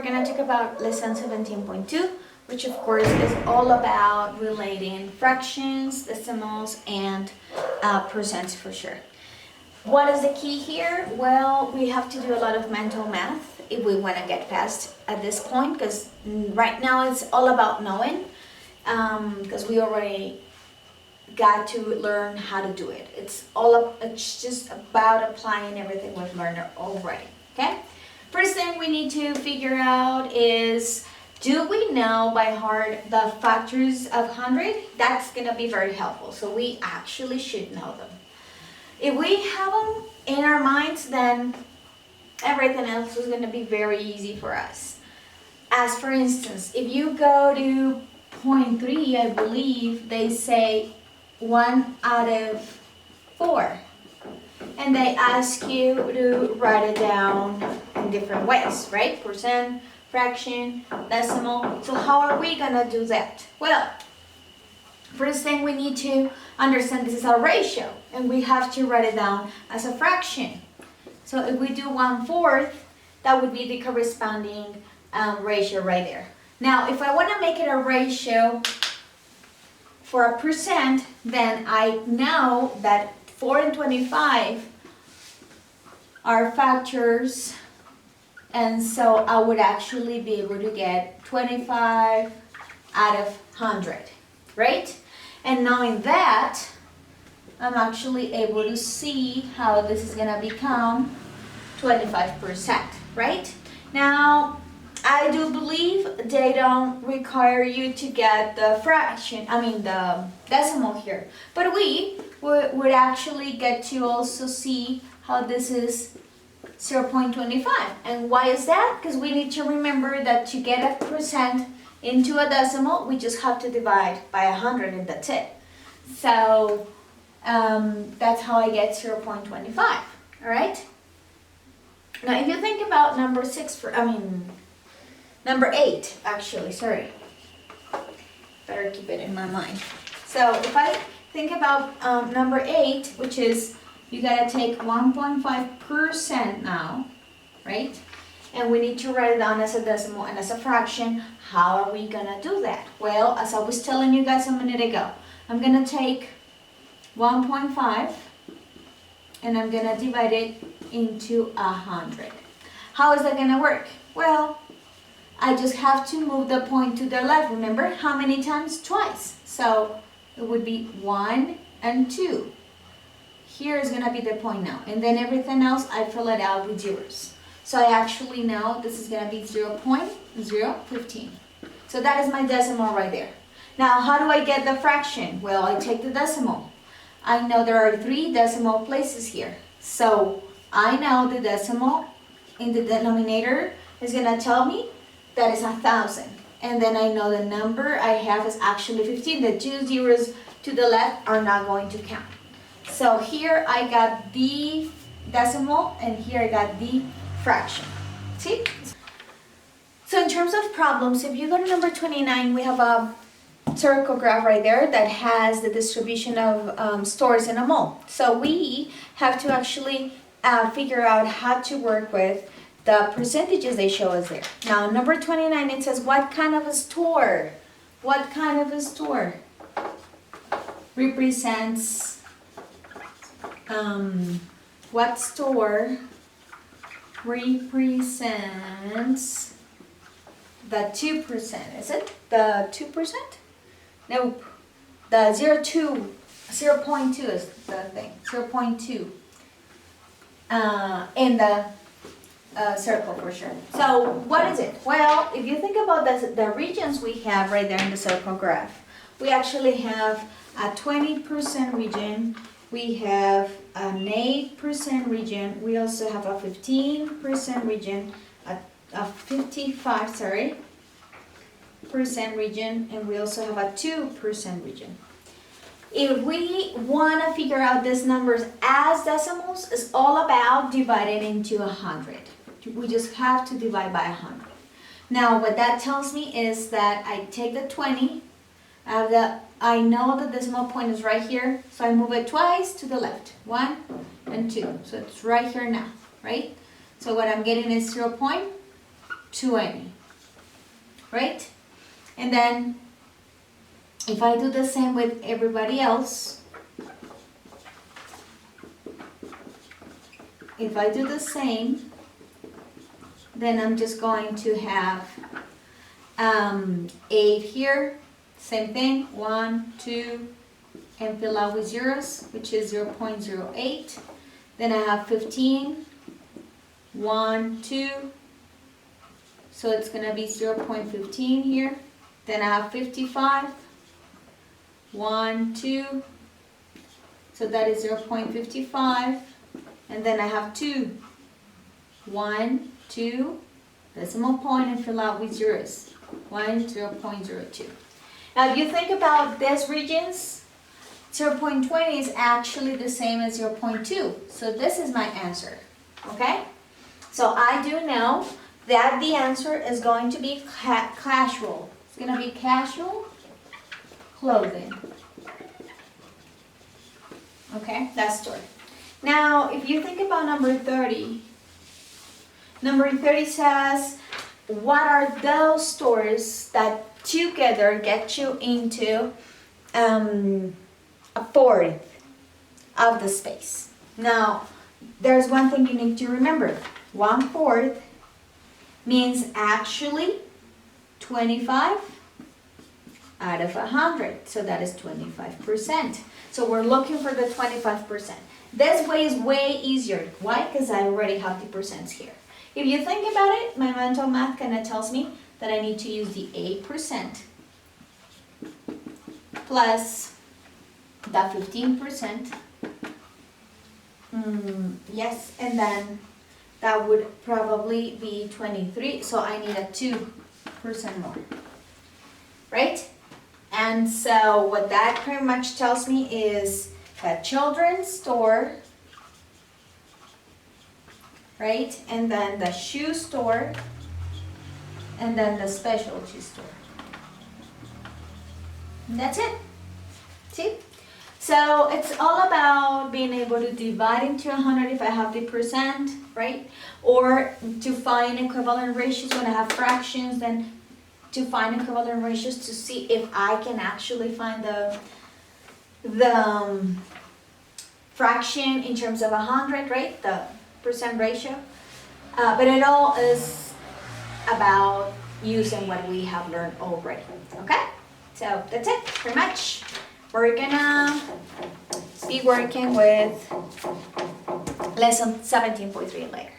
we're going to talk about lesson 17.2, which of course is all about relating fractions, decimals, and percents for sure. What is the key here? Well, we have to do a lot of mental math if we want to get past at this point, because right now it's all about knowing, because we already got to learn how to do it. It's just about applying everything we've learned already. Okay. First thing we need to figure out is, do we know by heart the factors of 100? That's gonna be very helpful. So we actually should know them. If we have them in our minds, then everything else is gonna be very easy for us. As for instance, if you go to point 3, I believe they say 1 out of 4. And they ask you to write it down in different ways, right? Percent, fraction, decimal. So how are we gonna do that? Well, first thing we need to understand, this is a ratio, and we have to write it down as a fraction. So if we do 1/4, that would be the corresponding ratio right there. Now, if I wanna make it a ratio for a percent, then I know that 4 and 25 are factors, and so I would actually be able to get 25 out of 100, right? And knowing that, I'm actually able to see how this is gonna become 25%, right? Now, I do believe they don't require you to get the the decimal here, but we would actually get to also see how this is 0.25. And why is that? Because we need to remember that to get a percent into a decimal, we just have to divide by 100 and that's it. So that's how I get 0.25, all right? Now if you think about number 8, actually, sorry. Better keep it in my mind. So if I think about number 8, which is, you gotta take 1.5% now, right? And we need to write it down as a decimal and as a fraction. How are we gonna do that? Well, as I was telling you guys a minute ago, I'm gonna take 1.5 and I'm gonna divide it into 100. How is that gonna work? Well, I just have to move the point to the left. Remember, how many times? Twice. So it would be 1 and 2. Here is gonna be the point now. And then everything else, I fill it out with zeros. So I actually know this is gonna be 0.015. So that is my decimal right there. Now, how do I get the fraction? Well, I take the decimal. I know there are 3 decimal places here. So I know the decimal in the denominator is gonna tell me that is 1,000. And then I know the number I have is actually 15. The 2 zeros to the left are not going to count. So here I got the decimal and here I got the fraction. See? So in terms of problems, if you go to number 29, we have a circle graph right there that has the distribution of stores in a mall. So we have to actually figure out how to work with the percentages they show us there. Now, number 29, it says, what kind of a store? What kind of a store represents, what store represents the 2%? Is it the 2%? Nope. The 0.2 is the thing. 0.2 in the circle for sure. So what is it? Well, if you think about the regions we have right there in the circle graph, we actually have a 20% region, we have an 8% region, we also have a 15% region, a 55% region, and we also have a 2% region. If we want to figure out these numbers as decimals, it's all about dividing into 100. We just have to divide by 100. Now, what that tells me is that I take the 20, I know the decimal point is right here, so I move it twice to the left. 1 and 2. So it's right here now, right? So what I'm getting is 0.25. 20, right? And then if I do the same with everybody else, if I do the same, then I'm just going to have 8 here, same thing, 1, 2, and fill out with zeros, which is 0.08. Then I have 15, 1, 2, so it's gonna be 0.15 here. Then I have 55, 1, 2, so that is 0.55. And then I have 2, 1, 2, decimal point, and fill out with zeros, 0.02. Now if you think about these regions, 0.20 is actually the same as 0.2. So this is my answer, okay? So I do know that the answer is going to be casual. It's going to be casual clothing. Okay, that's story. Now, if you think about number 30, number 30 says, what are those stores that together get you into a fourth of the space? Now, there's one thing you need to remember. 1/4 means actually 25 out of 100. So that is 25%. So we're looking for the 25%. This way is way easier. Why? Because I already have the percents here. If you think about it, my mental math kind of tells me that I need to use the 8% plus the 15%. Yes, and then that would probably be 23. So I need a 2% more, right? And so what that pretty much tells me is that children's store, right? And then the shoe store, and then the specialty store. And that's it. See? So it's all about being able to divide into 100 if I have the percent, right? Or to find equivalent ratios when I have fractions, then to find equivalent ratios to see if I can actually find the fraction in terms of 100, right? The percent ratio. But it all is about using what we have learned already, okay? So that's it, pretty much. We're gonna be working with lesson 17.3 later.